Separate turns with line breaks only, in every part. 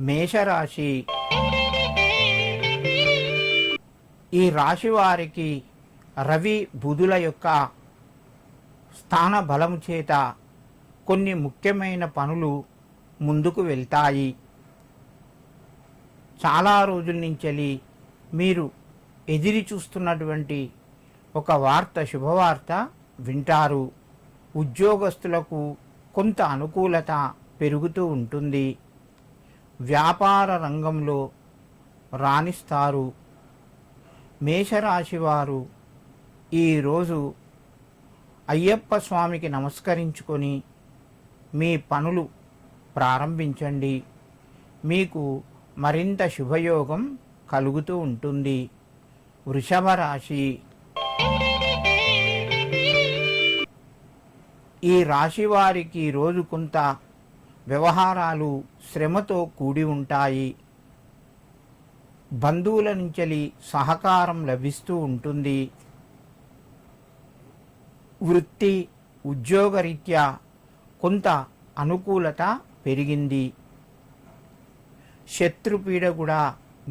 మేషరాశి. ఈ రాశి వారికి రవి బుధుల యొక్క స్థాన బలము చేత కొన్ని ముఖ్యమైన పనులు ముందుకు వెళ్తాయి. చాలా రోజుల నుంచి మీరు ఎదిరి చూస్తున్నటువంటి ఒక వార్త, శుభవార్త వింటారు. ఉద్యోగస్తులకు కొంత అనుకూలత పెరుగుతూ ఉంటుంది. వ్యాపార రంగంలో రాణిస్తారు. మేషరాశి వారు ఈరోజు అయ్యప్ప స్వామికి నమస్కరించుకొని మీ పనులు ప్రారంభించండి. మీకు మరింత శుభయోగం కలుగుతూ ఉంటుంది. వృషభ రాశి. ఈ రాశి వారికి రోజు కొంత వ్యవహారాలు శ్రమతో కూడి ఉంటాయి. బంధువుల నుంచి సహకారం లభిస్తూ ఉంటుంది. వృత్తి ఉద్యోగరీత్యా కొంత అనుకూలత పెరిగింది. శత్రుపీడ కూడా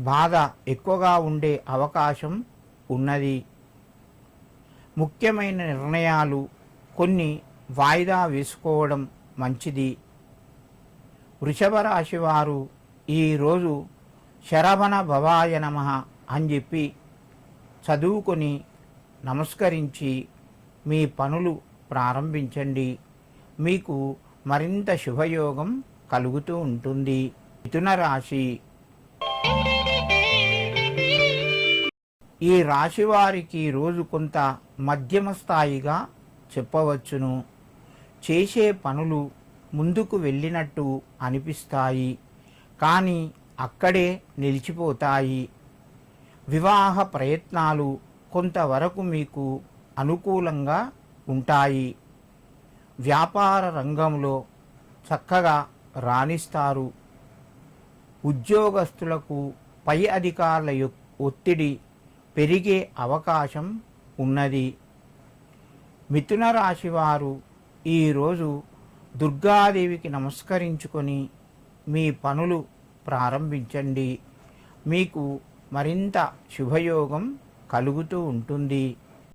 బాధ ఎక్కువగా ఉండే అవకాశం ఉన్నది. ముఖ్యమైన నిర్ణయాలు కొన్ని వాయిదా వేసుకోవడం మంచిది. వృషభ రాశి వారు ఈరోజు శరవణ భవాయ నమః అని చెప్పి చదువుకొని నమస్కరించి మీ పనులు ప్రారంభించండి. మీకు మరింత శుభయోగం కలుగుతూ ఉంటుంది. మిథున రాశి. ఈ రాశి వారికి రోజు కొంత మధ్యమ స్థాయిగా చెప్పవచ్చును. చేసే పనులు ముందుకు వెళ్ళినట్టు అనిపిస్తాయి, కానీ అక్కడే నిలిచిపోతాయి. వివాహ ప్రయత్నాలు కొంతవరకు మీకు అనుకూలంగా ఉంటాయి. వ్యాపార రంగంలో చక్కగా రాణిస్తారు. ఉద్యోగస్తులకు పై అధికారుల ఒత్తిడి పెరిగే అవకాశం ఉన్నది. మిథున రాశి వారు ఈరోజు దుర్గాదేవికి నమస్కరించుకొని మీ పనులు ప్రారంభించండి. మీకు మరింత శుభయోగం కలుగుతూ ఉంటుంది.